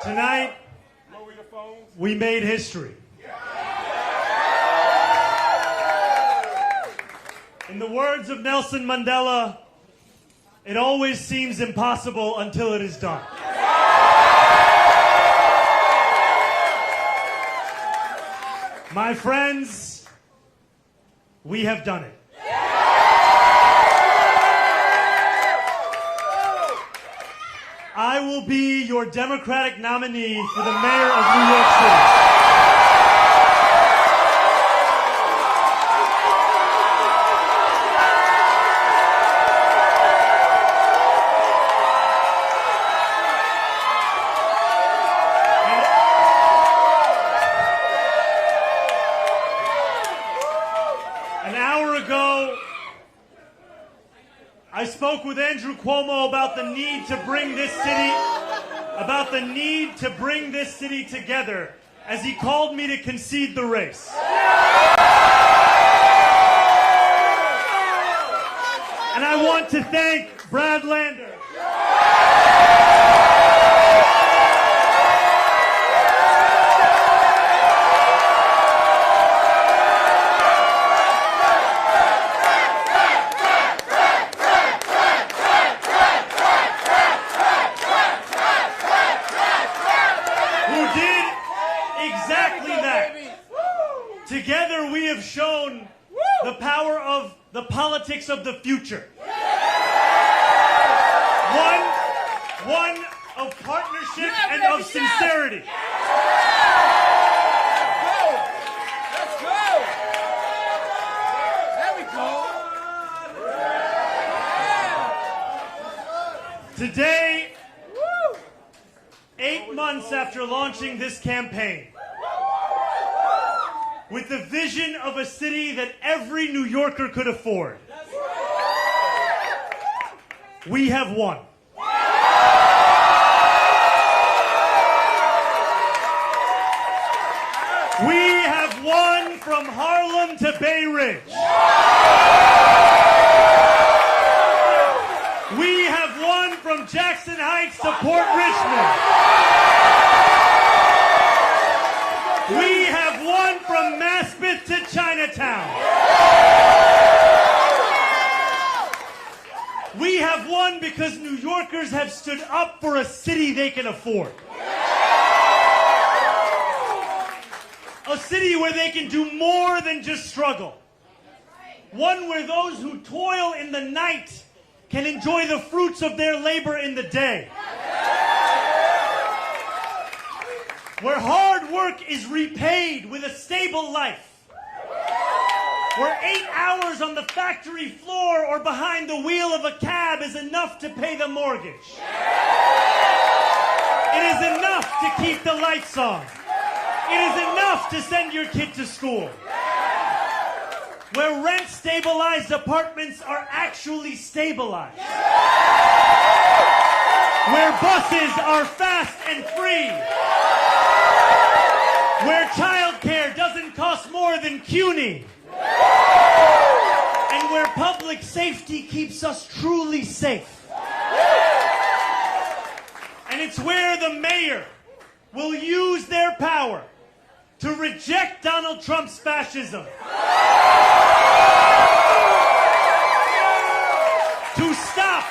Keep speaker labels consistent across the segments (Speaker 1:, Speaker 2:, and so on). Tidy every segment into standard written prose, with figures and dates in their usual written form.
Speaker 1: Tonight, we made history. In the words of Nelson Mandela, it always seems impossible until it is done. My friends, we have done it. I will be your Democratic nominee for the mayor of New York City. An hour ago, I spoke with Andrew Cuomo about the need to bring this city together as he called me to concede the race. And I want to thank Brad Lander. Together we have shown the power of the politics of the future. One of partnership and of sincerity.
Speaker 2: Let's go! There we go!
Speaker 1: Today, 8 months after launching this campaign, with the vision of a city that every New Yorker could afford, we have won. We have won from Harlem to Bay Ridge. We have won from Jackson Heights to Port Richmond. We have won from Maspeth to Chinatown. We have won because New Yorkers have stood up for a city they can afford. A city where they can do more than just struggle. One where those who toil in the night can enjoy the fruits of their labor in the day. Where hard work is repaid with a stable life. Where 8 hours on the factory floor or behind the wheel of a cab is enough to pay the mortgage. It is enough to keep the lights on. It is enough to send your kid to school. Where rent-stabilized apartments are actually stabilized. Where buses are fast and free. Where childcare doesn't cost more than CUNY. And where public safety keeps us truly safe. And it's where the mayor will use their power to reject Donald Trump's fascism. To stop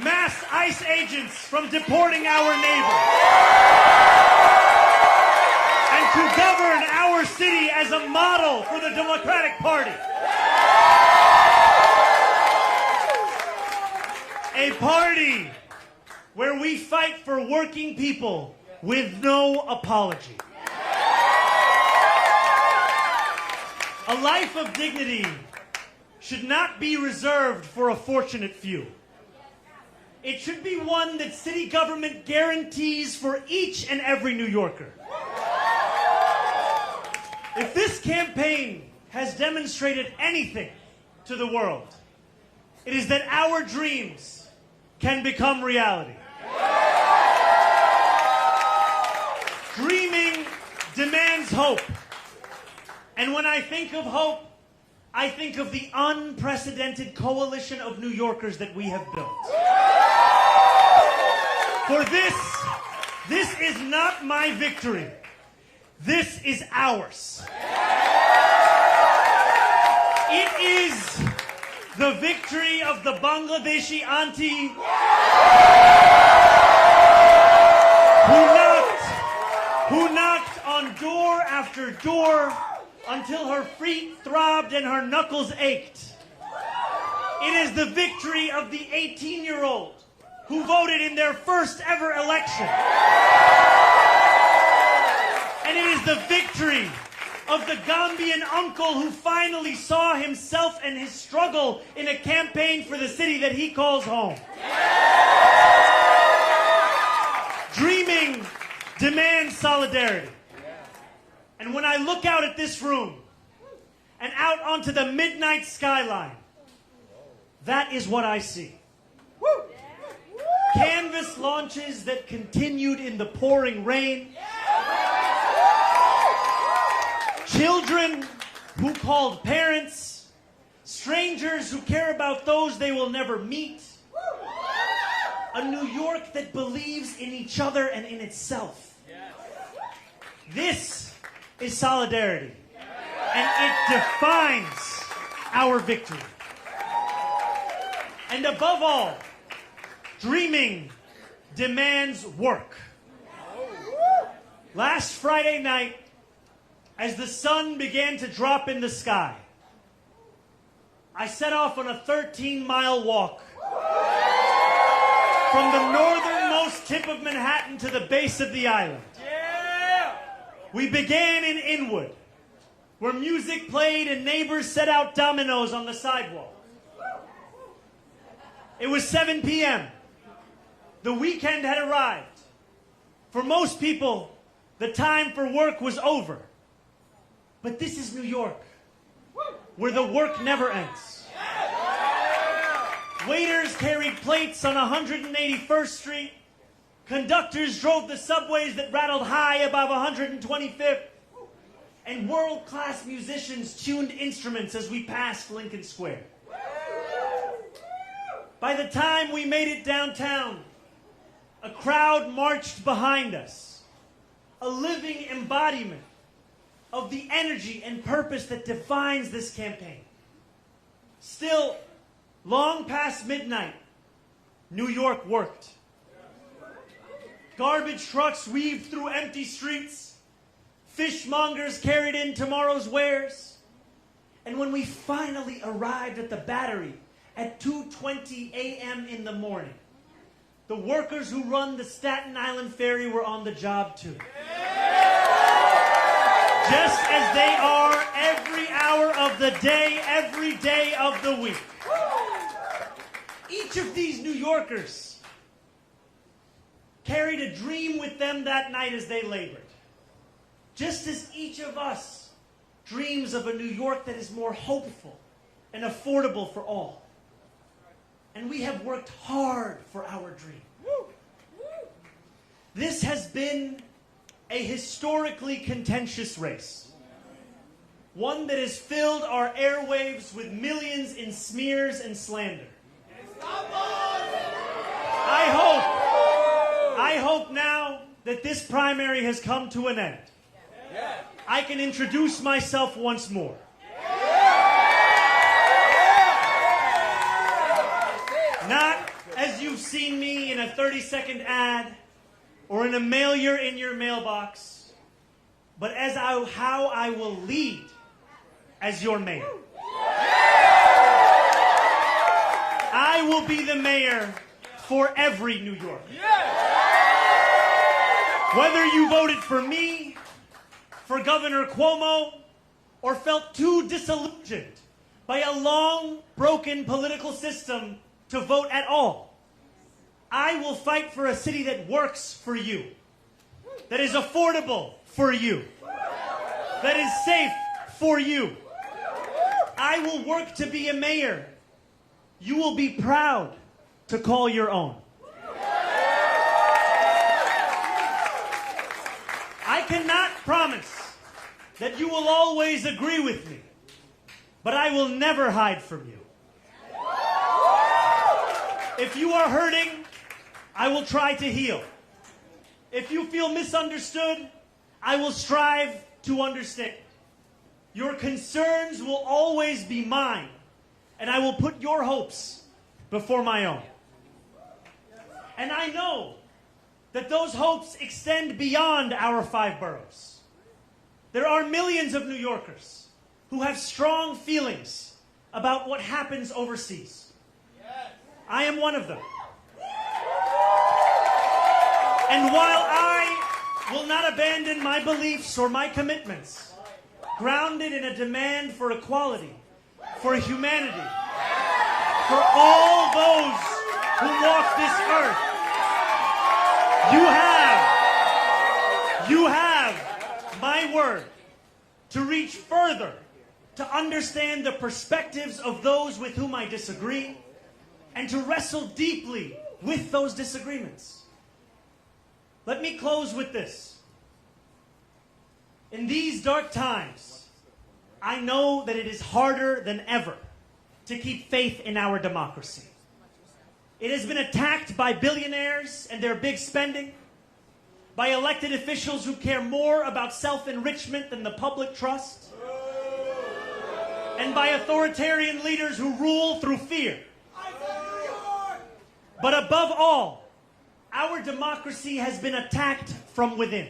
Speaker 1: mass ICE agents from deporting our neighbors. And to govern our city as a model for the Democratic Party. A party where we fight for working people with no apology. A life of dignity should not be reserved for a fortunate few. It should be one that city government guarantees for each and every New Yorker. If this campaign has demonstrated anything to the world, it is that our dreams can become reality. Dreaming demands hope. And when I think of hope, I think of the unprecedented coalition of New Yorkers that we have built. For this is not my victory. This is ours. It is the victory of the Bangladeshi auntie who knocked on door after door until her feet throbbed and her knuckles ached. It is the victory of the 18-year-old who voted in their first ever election. And it is the victory of the Gambian uncle who finally saw himself and his struggle in a campaign for the city that he calls home. Dreaming demands solidarity. And when I look out at this room and out onto the midnight skyline, that is what I see. Canvas launches that continued in the pouring rain. Children who called parents. Strangers who care about those they will never meet. A New York that believes in each other and in itself. This is solidarity. And it defines our victory. And above all, dreaming demands work. Last Friday night, as the sun began to drop in the sky, I set off on a 13-mile walk from the northernmost tip of Manhattan to the base of the island. We began in Inwood, where music played and neighbors set out dominoes on the sidewalk. It was 7 p.m. The weekend had arrived. For most people, the time for work was over. But this is New York, where the work never ends. Waiters carried plates on 181st Street. Conductors drove the subways that rattled high above 125th. And world-class musicians tuned instruments as we passed Lincoln Square. By the time we made it downtown, a crowd marched behind us, a living embodiment of the energy and purpose that defines this campaign. Still, long past midnight, New York worked. Garbage trucks weaved through empty streets. Fishmongers carried in tomorrow's wares. And when we finally arrived at the Battery at 2:20 a.m. in the morning, the workers who run the Staten Island Ferry were on the job too. Just as they are every hour of the day, every day of the week. Each of these New Yorkers carried a dream with them that night as they labored. Just as each of us dreams of a New York that is more hopeful and affordable for all. And we have worked hard for our dream. This has been a historically contentious race. One that has filled our airwaves with millions in smears and slander. I hope now that this primary has come to an end. I can introduce myself once more. Not as you've seen me in a 30-second ad or in a mailer in your mailbox, but as how I will lead as your mayor. I will be the mayor for every New Yorker. Whether you voted for me, for Governor Cuomo, or felt too disillusioned by a long, broken political system to vote at all, I will fight for a city that works for you, that is affordable for you, that is safe for you. I will work to be a mayor you will be proud to call your own. I cannot promise that you will always agree with me, but I will never hide from you. If you are hurting, I will try to heal. If you feel misunderstood, I will strive to understand. Your concerns will always be mine, and I will put your hopes before my own. And I know that those hopes extend beyond our 5 boroughs. There are millions of New Yorkers who have strong feelings about what happens overseas. I am one of them. And while I will not abandon my beliefs or my commitments, grounded in a demand for equality, for humanity, for all those who walk this earth, you have my word to reach further, to understand the perspectives of those with whom I disagree, and to wrestle deeply with those disagreements. Let me close with this. In these dark times, I know that it is harder than ever to keep faith in our democracy. It has been attacked by billionaires and their big spending, by elected officials who care more about self-enrichment than the public trust, and by authoritarian leaders who rule through fear. But above all, our democracy has been attacked from within.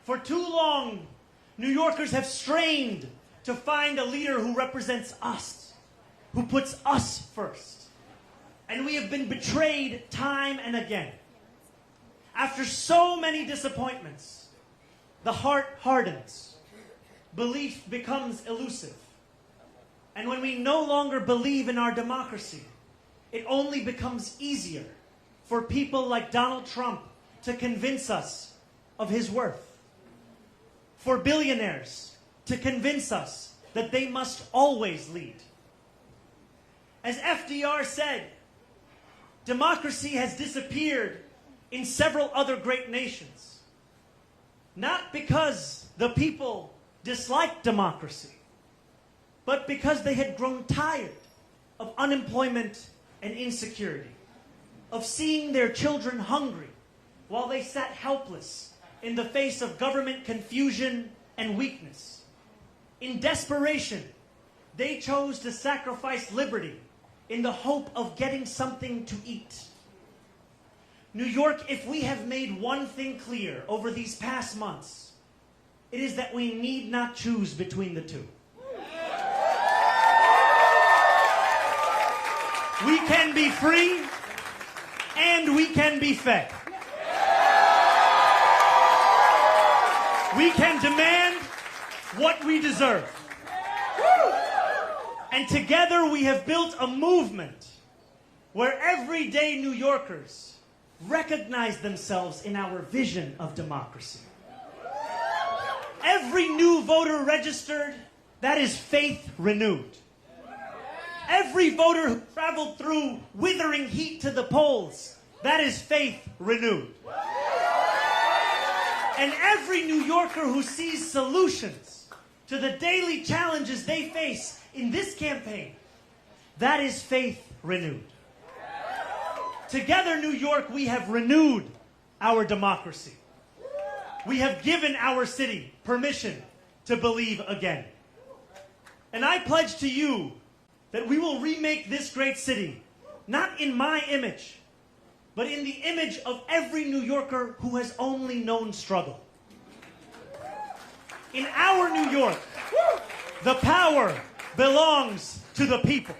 Speaker 1: For too long, New Yorkers have strained to find a leader who represents us, who puts us first. And we have been betrayed time and again. After so many disappointments, the heart hardens, belief becomes elusive. And when we no longer believe in our democracy, it only becomes easier for people like Donald Trump to convince us of his worth. For billionaires to convince us that they must always lead. As FDR said, democracy has disappeared in several other great nations. Not because the people disliked democracy, but because they had grown tired of unemployment and insecurity, of seeing their children hungry while they sat helpless in the face of government confusion and weakness. In desperation, they chose to sacrifice liberty in the hope of getting something to eat. New York, if we have made one thing clear over these past months, it is that we need not choose between the two. We can be free and we can be fed. We can demand what we deserve. And together we have built a movement where everyday New Yorkers recognize themselves in our vision of democracy. Every new voter registered, that is faith renewed. Every voter who traveled through withering heat to the polls, that is faith renewed. And every New Yorker who sees solutions to the daily challenges they face in this campaign, that is faith renewed. Together, New York, we have renewed our democracy. We have given our city permission to believe again. And I pledge to you that we will remake this great city, not in my image, but in the image of every New Yorker who has only known struggle. In our New York, the power belongs to the people.